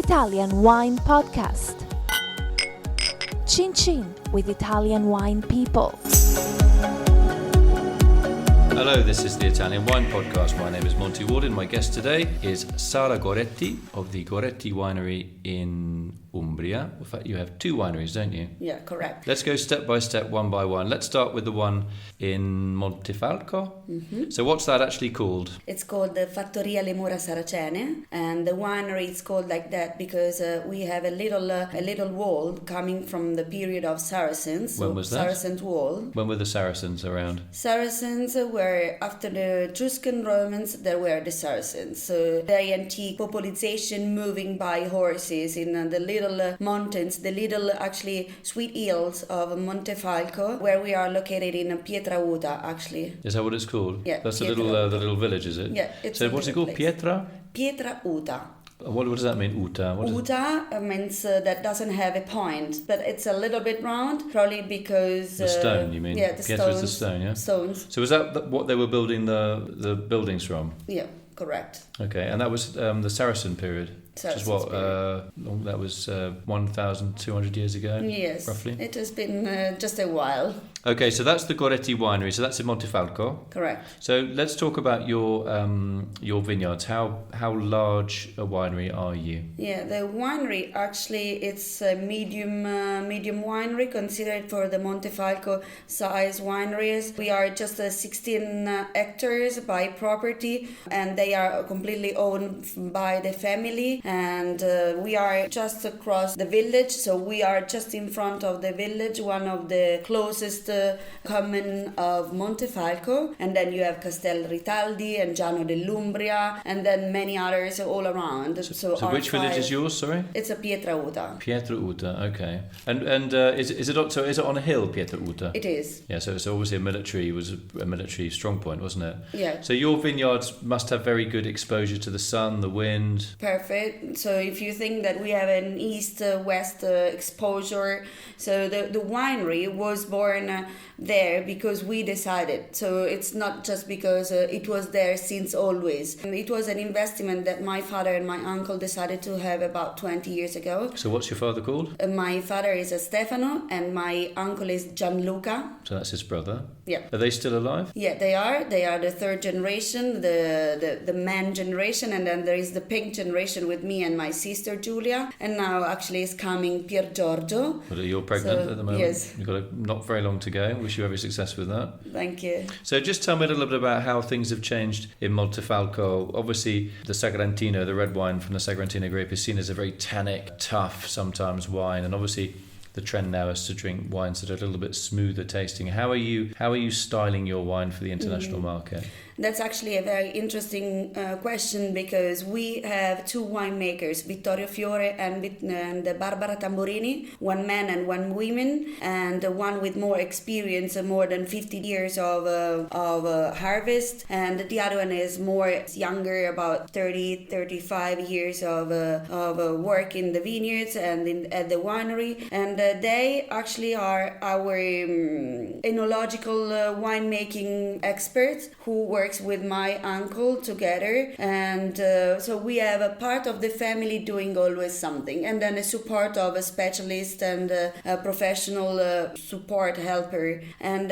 Italian Wine Podcast. Chin Chin with Italian wine people. Hello, this is the Italian Wine Podcast. My name is Monty Waldin. My guest today is Sara Goretti of the Goretti Winery in Umbria. In fact, you have two wineries, don't you? Yeah, correct. Let's go step by step, one by one. Let's start with the one in Montefalco. Mm-hmm. So what's that actually called? It's called the Fattoria Le Mura Saracene, and the winery is called like that because we have a little wall coming from the period of Saracens. When was that? Saracen wall. When were the Saracens around? Saracens were after the Etruscan Romans. There were the Saracens. So very antique population moving by horses in the little mountains, the little actually sweet hills of Montefalco, where we are located in Pietrauta actually. Is that what it's called? Yeah. That's the little village, is it? Yeah. It's so what's it called? place. Pietra? Pietrauta. What does that mean, Uta? Uta means that doesn't have a point, but it's a little bit round, probably because... The stone, you mean? Yeah, the Pietra is stones. the stone, yeah? Stones. So was that what they were building the buildings from? Yeah, correct. Okay, and that was the Saracen period? Which is what, that was 1,200 years ago? Yes, roughly? It has been just a while. Okay, so that's the Goretti Winery, so that's in Montefalco. Correct. So let's talk about your vineyards. How large a winery are you? Yeah, the winery actually it's a medium winery considered for the Montefalco size wineries. We are just 16 hectares by property, and they are completely owned by the family. And we are just across the village, so we are just in front of the village, one of the closest common of Montefalco, and then you have Castel Ritaldi and Giano dell'Umbria, and then many others all around. So which village is yours? Sorry, it's a Pietrauta. Pietrauta, okay. And is it on a hill, Pietrauta? It is. Yeah, so it's obviously a military strong point, wasn't it? Yeah. So your vineyards must have very good exposure to the sun, the wind. Perfect. So if you think that we have an east-west exposure, so the winery was born there because we decided. So it's not just because it was there since always. It was an investment that my father and my uncle decided to have about 20 years ago. So what's your father called? My father is Stefano and my uncle is Gianluca. So that's his brother. Yeah. Are they still alive? Yeah, they are. They are the third generation, the man generation, and then there is the pink generation with me and my sister Giulia, and now actually is coming Pier Giorgio. But you're pregnant at the moment. Yes. You've got not very long to go. Wish you every success with that. Thank you. So just tell me a little bit about how things have changed in Montefalco. Obviously, the Sagrantino, the red wine from the Sagrantino grape, is seen as a very tannic, tough, sometimes wine, and obviously the trend now is to drink wines that are a little bit smoother tasting. How are you styling your wine for the international market? That's actually a very interesting question because we have two winemakers, Vittorio Fiore and Barbara Tamburini, one man and one woman, and one with more experience, more than 50 years of harvest, and the other one is more younger, about 35 years of work in the vineyards and at the winery, and they actually are our enological winemaking experts who works with my uncle together, and so we have a part of the family doing always something, and then a support of a specialist and a professional support helper, and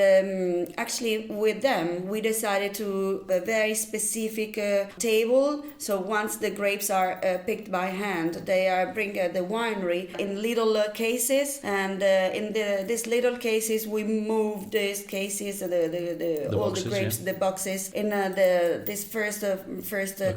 actually with them we decided to a very specific table. So once the grapes are picked by hand, they are bring the winery in little cases, and in these little cases we move these cases, the all boxes, the grapes, yeah. the boxes in this first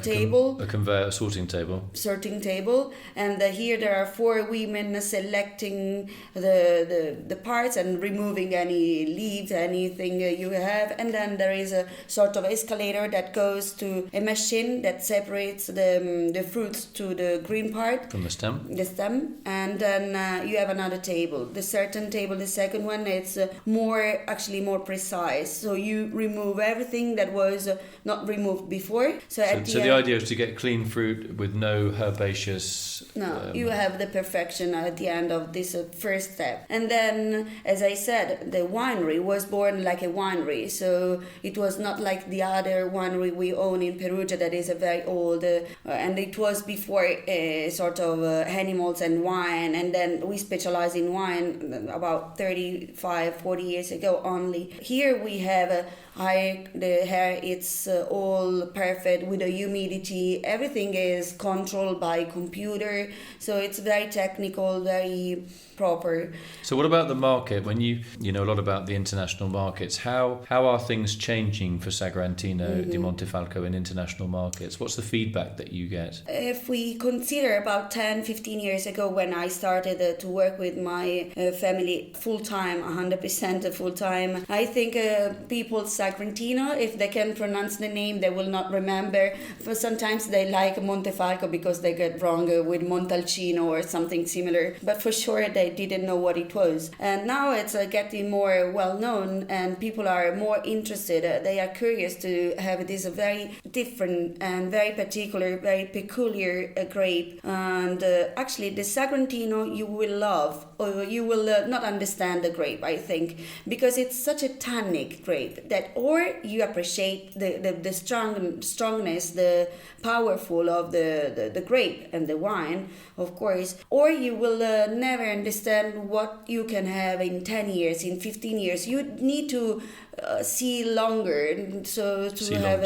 table, a conveyor, a sorting table, and here there are four women selecting the parts and removing any leaves, anything you have, and then there is a sort of escalator that goes to a machine that separates the fruits to the green part from the stem, and then you have another table, the certain table. The second one, it's more precise, so you remove everything that was was not removed before. So the idea is to get clean fruit with no herbaceous... you have the perfection at the end of this first step. And then, as I said, the winery was born like a winery. So it was not like the other winery we own in Perugia that is a very old, and it was before sort of animals and wine. And then we specialize in wine about 40 years ago only. Here we have the hair, it's all perfect with the humidity. Everything is controlled by computer, so it's very technical, very proper. So what about the market? When you know a lot about the international markets, how are things changing for Sagrantino di Montefalco in international markets? What's the feedback that you get? If we consider about 10-15 years ago when I started to work with my family full-time, 100% full-time, I think people Sagrantino, if they can pronounce the name, they will not remember. For sometimes they like Montefalco because they get wrong with Montalcino or something similar, but for sure they didn't know what it was. And now it's getting more well known and people are more interested. They are curious to have this very different and very particular, very peculiar grape. And actually the Sagrantino you will love, or you will not understand the grape, I think, because it's such a tannic grape that or you appreciate the strongness, the powerful of the grape and the wine, of course, or you will never understand what you can have in 10 years, in 15 years. You need to see longer, so to see have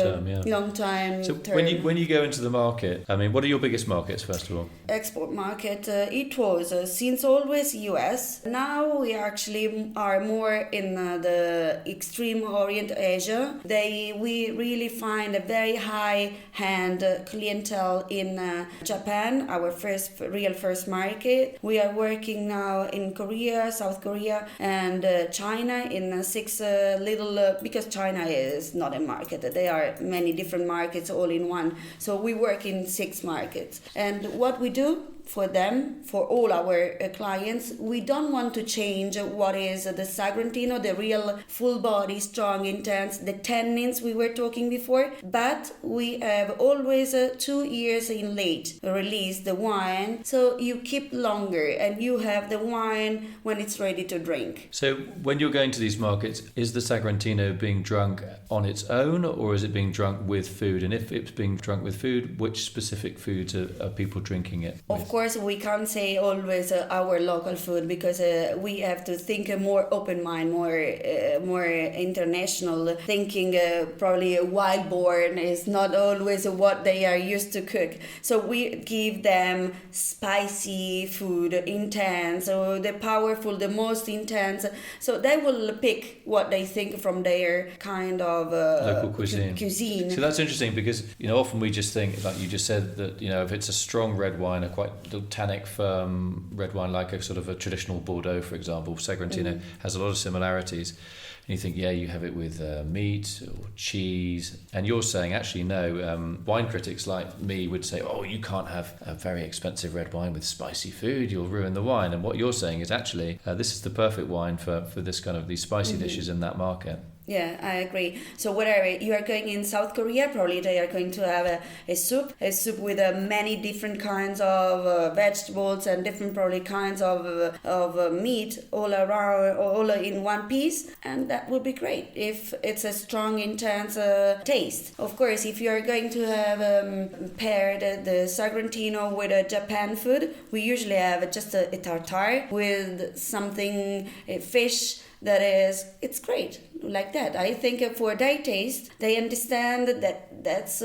long time. So when you go into the market, I mean, what are your biggest markets first of all? Export market, it was since always US. Now we actually are more in the extreme Orient Asia. We really find a very high hand clientele in Japan, our real first market. We are working now in Korea, South Korea, and China in 6 little, because China is not a market. There are many different markets all in one. So we work in 6 markets. And what we do for them, for all our clients, we don't want to change what is the Sagrantino, the real full body, strong, intense, the tannins we were talking before, but we have always 2 years in late release the wine, so you keep longer and you have the wine when it's ready to drink. So when you're going to these markets, is the Sagrantino being drunk on its own or is it being drunk with food? And if it's being drunk with food, which specific foods are people drinking it with? Of course, we can't say always our local food because we have to think a more open mind, more international thinking. Probably a wild born is not always what they are used to cook. So we give them spicy food, intense, or the powerful, the most intense. So they will pick what they think from their kind of local cuisine. So that's interesting because often we just think, like you just said, that if it's a strong red wine, a quite tannic, firm red wine, like a sort of a traditional Bordeaux, for example, Sagrantino has a lot of similarities. And you think, you have it with meat or cheese. And you're saying, actually, no. Wine critics like me would say, you can't have a very expensive red wine with spicy food. You'll ruin the wine. And what you're saying is actually, this is the perfect wine for this kind of these spicy dishes in that market. Yeah, I agree. So whatever you are going in South Korea, probably they are going to have a soup with many different kinds of vegetables and different probably kinds of meat all around, all in one piece, and that would be great if it's a strong, intense taste. Of course, if you are going to have paired the Sagrantino with a Japan food, we usually have just a tartare with something, a fish. It's great like that. I think for their taste, they understand that that's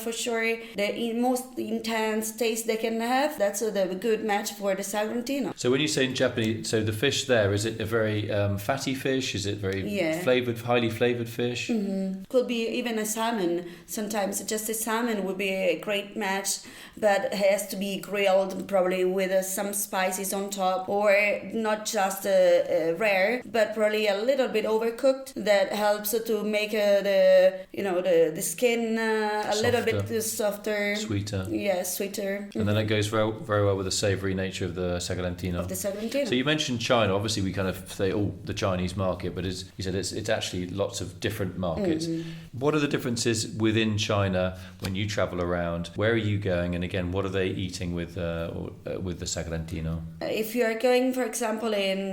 for sure the most intense taste they can have. That's the good match for the Sagrantino. So when you say in Japanese, so the fish there, is it a very fatty fish? Is it very flavored, highly flavored fish? Mm-hmm. Could be even a salmon. Sometimes just a salmon would be a great match, but it has to be grilled probably with some spices on top, or not just rare, but probably a little bit overcooked. that helps to make the skin a little bit softer, sweeter. Yeah, sweeter. And then it goes very, very well with the savoury nature of the Sagrantino. So you mentioned China. Obviously, we kind of say, the Chinese market, but as you said, it's actually lots of different markets. What are the differences within China when you travel around? Where are you going? And again, what are they eating with the Sagrantino? If you are going, for example, in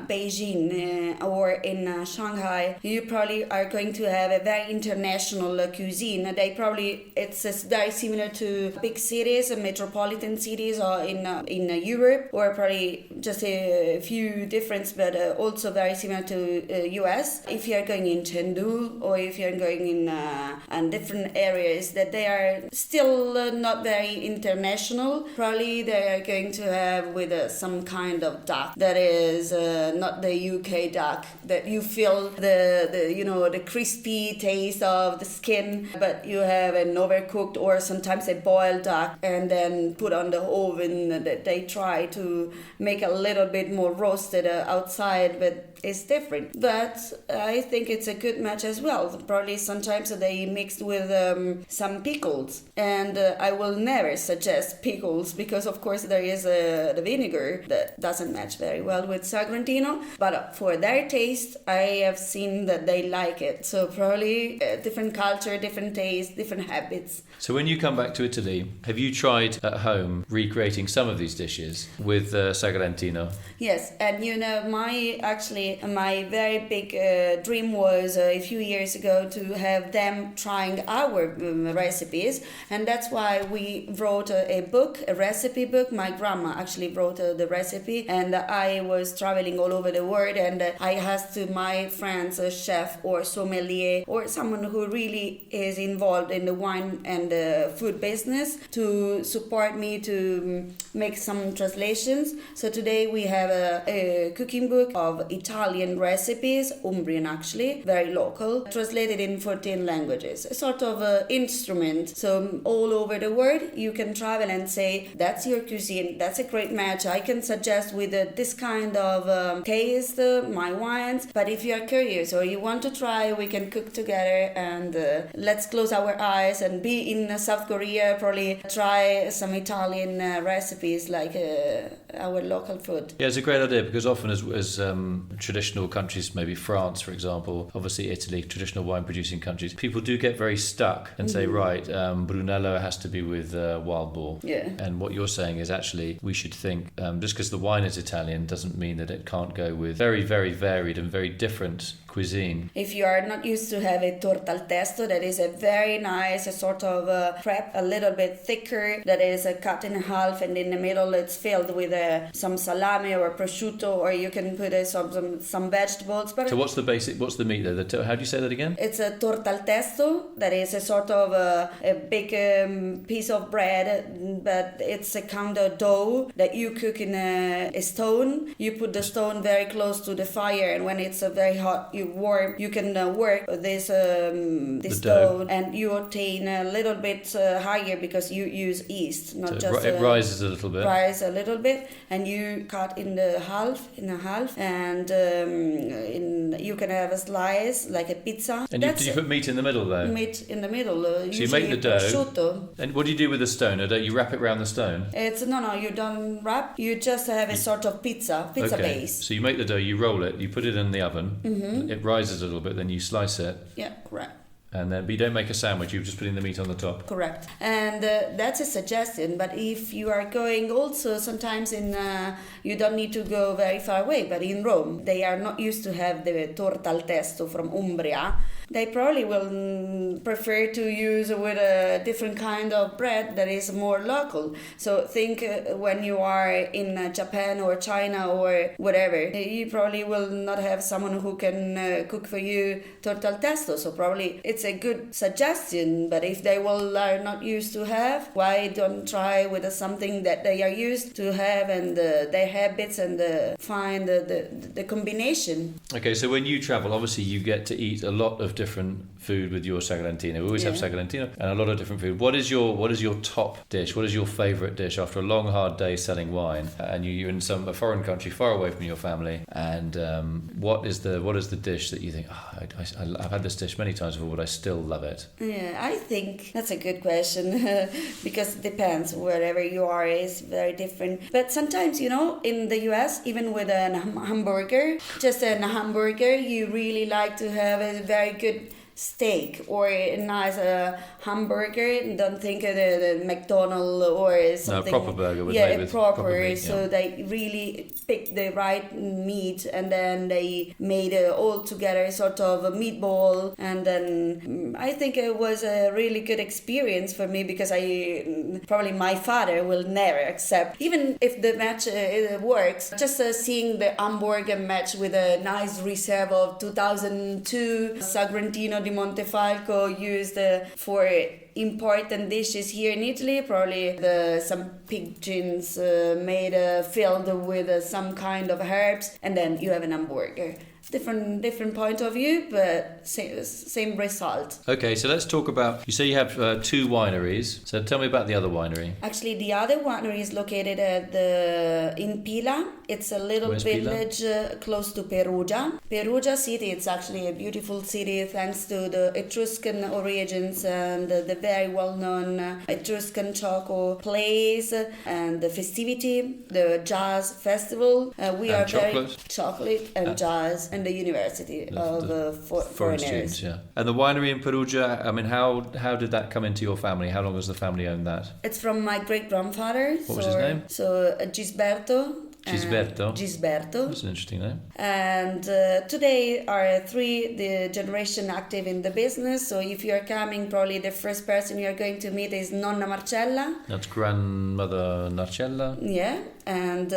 Beijing or in Shanghai, you probably are going to have a very international cuisine. It's very similar to big cities, metropolitan cities, or in Europe, or probably just a few difference, but also very similar to US. If you are going in Chengdu, or if you are going in different areas that they are still not very international, probably they are going to have with some kind of duck that is not the UK duck, that you feel the crispy taste of the skin, but you have an overcooked or sometimes a boiled duck and then put on the oven, that they try to make a little bit more roasted outside, but it's different. But I think it's a good match as well. Probably sometimes they mixed with some pickles, and I will never suggest pickles because of course there is the vinegar that doesn't match very well with Sagrantino, but for their taste I have seen that they like it. So probably different culture, different taste, different habits. So when you come back to Italy, have you tried at home recreating some of these dishes with Sagrantino? Yes, and my very big dream was a few years ago to have them trying our recipes, and that's why we wrote a recipe book. My grandma actually wrote the recipe, and I was traveling all over the world, and I asked to my friends, a chef or sommelier or someone who really is involved in the wine and the food business to support me to make some translations. So today we have a cooking book of Italian recipes, Umbrian actually, very local, translated in 14 languages. A sort of instrument. So all over the world you can travel and say, that's your cuisine, that's a great match. I can suggest with this kind of taste my wines. But if you are curious or you want to try, we can cook together, and let's close our eyes and be in South Korea, probably try some Italian recipes like our local food. Yeah, it's a great idea, because often as traditional countries, maybe France, for example, obviously Italy, traditional wine producing countries, people do get very stuck and say, right, Brunello has to be with wild boar. Yeah. And what you're saying is actually we should think, just because the wine is Italian doesn't mean that it can't go with very, very varied and very different cuisine. If you are not used to have a torta al testo, that is a very nice a sort of crepe, a little bit thicker, that is cut in half, and in the middle it's filled with some salami or prosciutto, or you can put some vegetables. But so what's the meat there? How do you say that again? It's a torta al testo, that is a sort of a big piece of bread, but it's a kind of dough that you cook in a stone. You put the stone very close to the fire, and when it's very hot, you can work this dough, and you obtain a little bit higher because you use yeast, not so just it rises a little bit. Rise a little bit, and you cut in a half, and you can have a slice like a pizza. And you put meat in the middle though. Meat in the middle. So you make the dough. Prosciutto. And what do you do with the stone? You wrap it around the stone? No, you don't wrap. You just have a sort of pizza okay. base. So you make the dough, you roll it, you put it in the oven. Mm-hmm. It rises a little bit, then you slice it. Yeah, correct. And then, but you don't make a sandwich, you're just putting the meat on the top. Correct. And that's a suggestion. But if you are going also sometimes you don't need to go very far away, but in Rome, they are not used to have the torta al testo from Umbria. They probably will prefer to use with a different kind of bread that is more local. So think when you are in Japan or China or whatever, you probably will not have someone who can cook for you torta al testo. So probably it's a good suggestion, but if they are not used to have, why don't try with something that they are used to have and their habits, and find the combination. Okay, so when you travel, obviously you get to eat a lot of different food with your Sagrantino. We always have Sagrantino and a lot of different food. What is your top dish? What is your favourite dish after a long, hard day selling wine? And you're in a foreign country far away from your family. And what is the dish that you think, I've had this dish many times before, but I still love it? Yeah, I think that's a good question because it depends. Wherever you are is very different. But sometimes, in the US, even with a hamburger, just a hamburger, you really like to have a very good steak or a nice hamburger. Don't think of the McDonald's or something. No, proper burger was made with proper meat, So they really picked the right meat and then they made it all together sort of a meatball. And then I think it was a really good experience for me because probably my father will never accept, even if the match works, just seeing the hamburger match with a nice reserve of 2002 Sagrantino di Montefalco used for important dishes here in Italy, probably some pigeons filled with some kind of herbs, and then you have an hamburger. Different point of view, but same result. Okay, so let's talk about, you say you have 2 wineries, so tell me about the other winery. Actually, the other winery is located in Pila. It's a little village close to Perugia. Perugia city, it's actually a beautiful city thanks to the Etruscan origins and the very well-known Etruscan Choco place and the festivity, the jazz festival. We are very chocolate and jazz. And the University of Foreign Students, yeah. And the winery in Perugia, I mean, how did that come into your family? How long has the family owned that? It's from my great-grandfather. What was his name? So Gisberto. Gisberto. That's an interesting name. And today are 3 the generation active in the business. So if you are coming, probably the first person you are going to meet is Nonna Marcella. That's grandmother Marcella. Yeah, and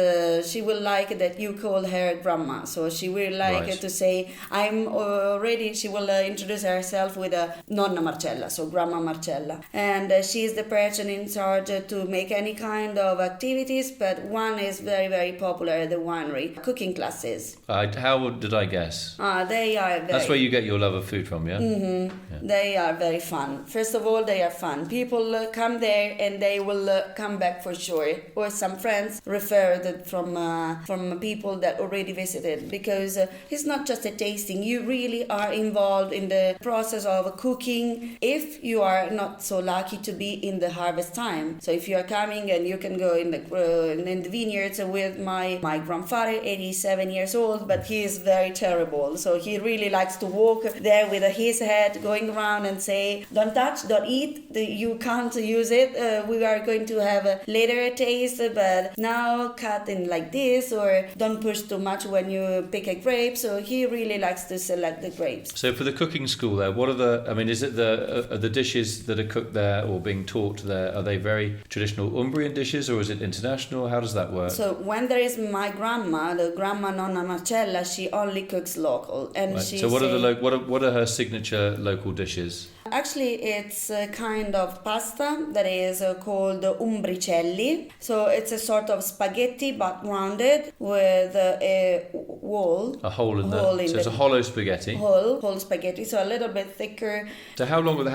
she will like that you call her grandma. So she will like to say, I'm already, she will introduce herself with a Nonna Marcella, so Grandma Marcella. And she is the person in charge to make any kind of activities, but one is very, very popular, the winery. Cooking classes. How did I guess? They are very... That's where you get your love of food from, yeah? Mm-hmm. Yeah. They are very fun. First of all, they are fun. People come there and they will come back for sure. Or some friends referred from people that already visited, because it's not just a tasting. You really are involved in the process of cooking if you are not so lucky to be in the harvest time. So if you are coming and you can go in the vineyards with my grandfather, 87 years old, but he is very terrible. So he really likes to walk there with his head going around and say, don't touch, don't eat, you can't use it. We are going to have later a taste, but now cut in like this, or don't push too much when you pick a grape. So he really likes to select the grapes. So for the cooking school there, what are is it the dishes that are cooked there or being taught there, are they very traditional Umbrian dishes or is it international? How does that work? So when there is my grandma, the grandma Nonna Marcella, she only cooks local, and she. So what are her signature local dishes? Actually, it's a kind of pasta that is called Umbricelli. So it's a sort of spaghetti but rounded with a hole. A hole in so it's a hollow spaghetti. Whole spaghetti, so a little bit thicker. So how long would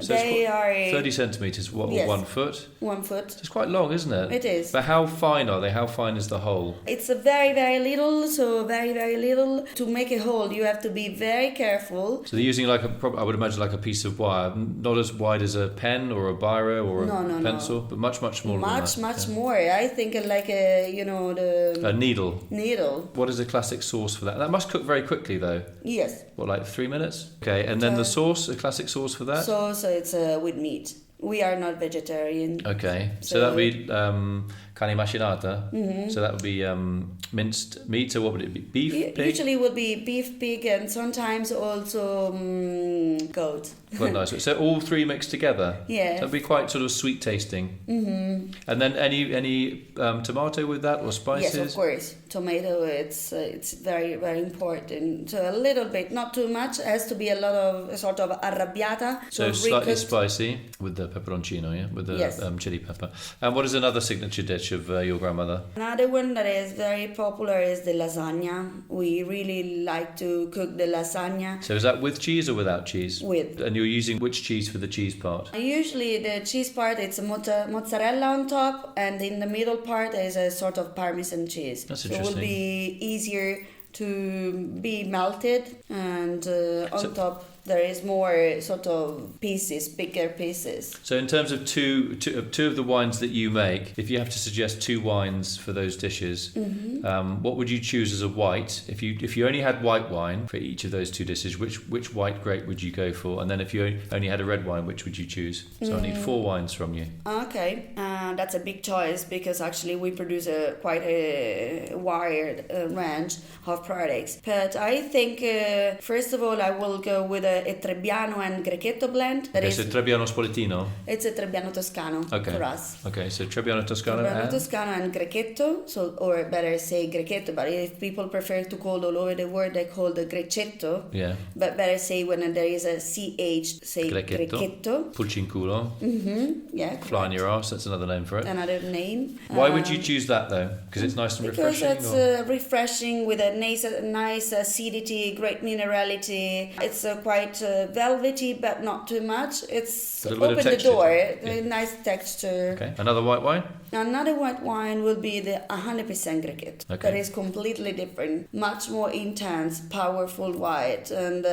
so they are 30 centimeters? What? Yes. 1 foot? 1 foot. It's quite long, isn't it? It is. But how fine are they? How fine is the hole? It's a very, very little. So very, very little. To make a hole, you have to be very careful. So they're using I would imagine like a piece of wire, not as wide as a pen or a biro or a pencil, but much smaller. Much more. I think like a needle. Needle. What is a classic sauce for that? That must cook very quickly though. Yes. What, like 3 minutes? Okay, and then the sauce, a classic sauce for that? So it's with meat. We are not vegetarian. Okay, so that would be carne macinata. Mm-hmm. So that would be minced meat. So what would it be? Beef, pig? Usually would be beef, pig, and sometimes also goat. Quite nice. So all 3 mixed together. Yeah. So it'd be quite sort of sweet tasting. Mm-hmm. And then any tomato with that or spices? Yes, of course. Tomato. It's very, very important. So a little bit, not too much. It has to be a lot of sort of arrabbiata. So slightly spicy with the pepperoncino, yeah, with the chili pepper. And what is another signature dish dish of your grandmother? Another one that is very popular is the lasagna. We really like to cook the lasagna. So is that with cheese or without cheese? With. And you're using which cheese for the cheese part? Usually the cheese part, it's a mozzarella on top, and in the middle part is a sort of Parmesan cheese. That's so interesting. it will be easier to be melted, and on top there is more sort of pieces, bigger pieces. So in terms of two of the wines that you make, if you have to suggest two wines for those dishes, what would you choose as a white? If you only had white wine for each of those two dishes, which white grape would you go for? And then if you only had a red wine, which would you choose? So I need 4 wines from you. Okay, that's a big choice because actually we produce quite a wide range of products. But I think first of all I will go with a Trebbiano and Grechetto blend. So Trebbiano Spoletino? It's a Trebbiano Toscano for us. Okay, so Trebbiano Toscano Toscano and Grechetto, or better say Grechetto, but if people prefer to call all over the world, they call the Grechetto. Yeah. But better say when there is a CH, say Grechetto. Pulci in culo. Yeah. Fly in your arse, that's another name for it. Another name. Why would you choose that though? Because it's nice and refreshing? Because it's refreshing with a nice acidity, great minerality. It's quite velvety, but not too much. It's open the door, a nice texture. Okay. Another white wine? Another white wine will be the 100% Grechetto. Okay. That is completely different, much more intense, powerful white, and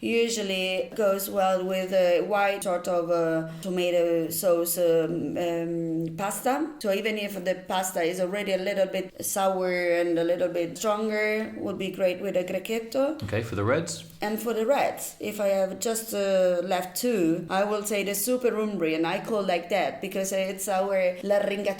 usually goes well with a white sort of tomato sauce pasta. So even if the pasta is already a little bit sour and a little bit stronger, would be great with a Grechetto. Okay, for the reds? And for the reds, if I have just left 2, I will say the Super Umbrian. I call like that because it's our L'arringatore.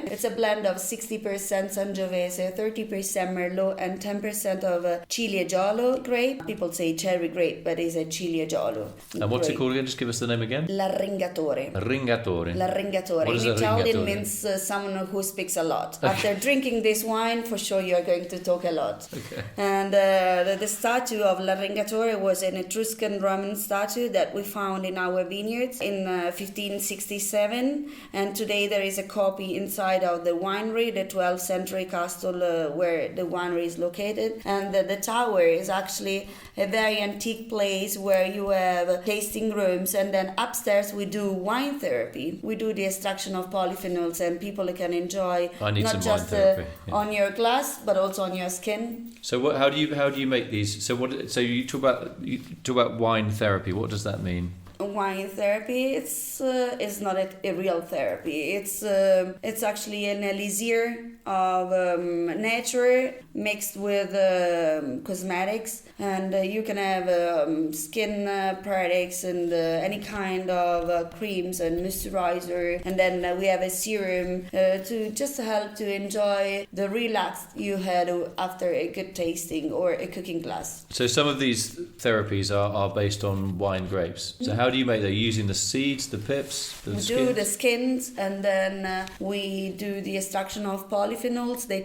It's a blend of 60% Sangiovese, 30% Merlot, and 10% of Ciliegiolo grape. People say cherry grape, but it's a Ciliegiolo. And what's it called again? Just give us the name again. L'arringatore. L'arringatore. What is In Italian l'arringatore? means someone who speaks a lot. After drinking this wine, for sure you are going to talk a lot. Okay. And the statue of L'arringatore was an Etruscan Roman statue that we found in our vineyards in 1567, and today there is a copy inside of the winery, the 12th century castle where the winery is located. And the tower is actually a very antique place where you have tasting rooms, and then upstairs we do wine therapy. We do the extraction of polyphenols, and people can enjoy not just on your glass but also on your skin. So how do you make these? So you talk about wine therapy. What does that mean? Wine therapy, it's not a real therapy. It's actually an elixir of nature mixed with cosmetics, and you can have skin products and any kind of creams and moisturizer, and then we have a serum to just help to enjoy the relax you had after a good tasting or a cooking class. So some of these therapies are based on wine grapes. So how do you make them? Using the seeds, the pips, the skins? We do the skins, and then we do the extraction of polyphenols, the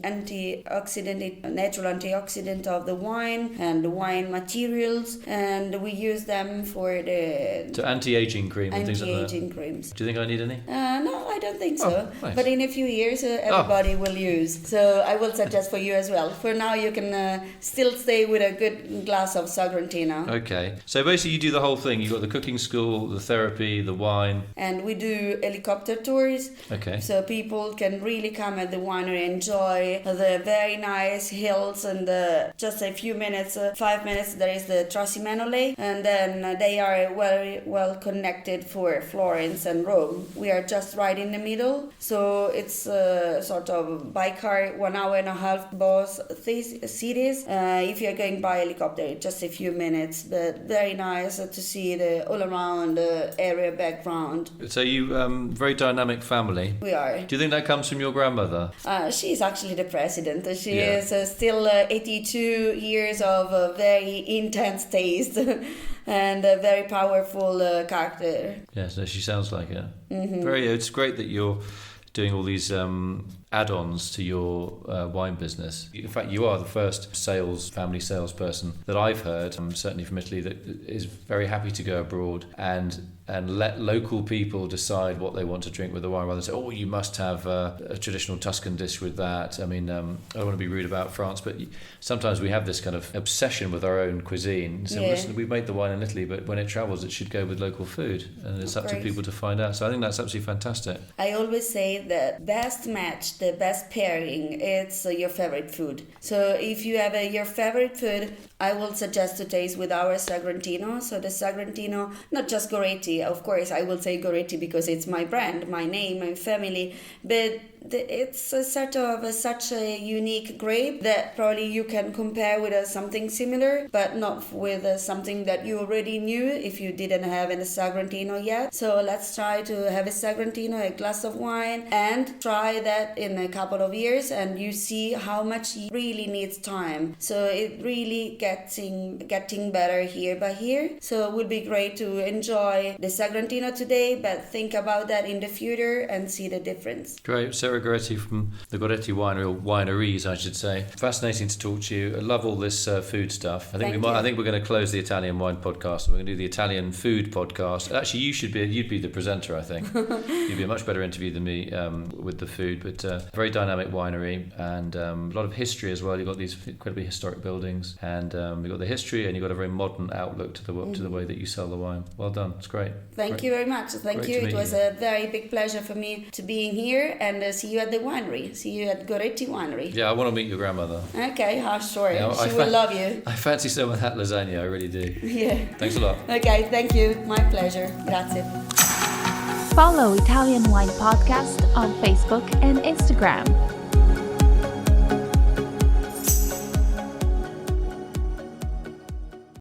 antioxidant, natural antioxidant of the wine, and the wine materials, and we use them for the anti-aging cream and things like that. Anti-aging creams. Do you think I need any? No, I don't think so. Oh, nice. But in a few years, everybody will use. So I will suggest for you as well. For now, you can still stay with a good glass of Sagrantino. Okay. So basically, you do the whole thing. You've got the cooking school, the therapy, the wine. And we do helicopter tours. Okay. So people can really come at the winery, enjoy the very nice hills, and just a few minutes, 5 minutes, there is the Trasimeno Lake, and then they are very well connected for Florence and Rome. We are just right in the middle, so it's sort of by car 1 hour and a half both cities. If you're going by helicopter, just a few minutes, but very nice to see the all around area background. So you very dynamic family. We are. Do you think that comes from your grandmother? She's actually the president. She is still 82 years of very intense taste and a very powerful character. Yes, no, she sounds like it. Mm-hmm. It's great that you're doing all these add-ons to your wine business. In fact, you are the first family salesperson that I've heard, certainly from Italy, that is very happy to go abroad and let local people decide what they want to drink with the wine, rather than say, oh, you must have a traditional Tuscan dish with that. I mean, I don't want to be rude about France, but sometimes we have this kind of obsession with our own cuisine. So listen, we made the wine in Italy, but when it travels, it should go with local food, and it's up to people to find out. So I think that's absolutely fantastic. I always say the best match, the best pairing, it's your favorite food. So if you have your favorite food, I will suggest to taste with our Sagrantino. So the Sagrantino, not just Goretti, of course, I will say Goretti because it's my brand, my name, my family, but it's a sort of such a unique grape that probably you can compare with something similar, but not with something that you already knew if you didn't have a Sagrantino yet. So let's try to have a Sagrantino, a glass of wine, and try that in a couple of years, and you see how much it really needs time. So it really getting better year by year. So it would be great to enjoy the Sagrantino today, but think about that in the future and see the difference. Great. Sara Goretti from the Goretti Winery, or wineries, I should say. Fascinating to talk to you. I love all this food stuff. I think we're going to close the Italian wine podcast, and we're going to do the Italian food podcast. Actually, you'd be the presenter, I think. You'd be a much better interview than me with the food, but very dynamic winery, and a lot of history as well. You've got these incredibly historic buildings, and you've got the history, and you've got a very modern outlook to the way that you sell the wine. Well done. It's great. Thank you very much. Thank you. It was a very big pleasure for me to be here, and see you at the winery. See you at Goretti Winery. Yeah, I want to meet your grandmother. Okay, sure. She will love you. I fancy some of that lasagna. I really do. Yeah. Thanks a lot. Okay, thank you. My pleasure. Grazie. Follow Italian Wine Podcast on Facebook and Instagram.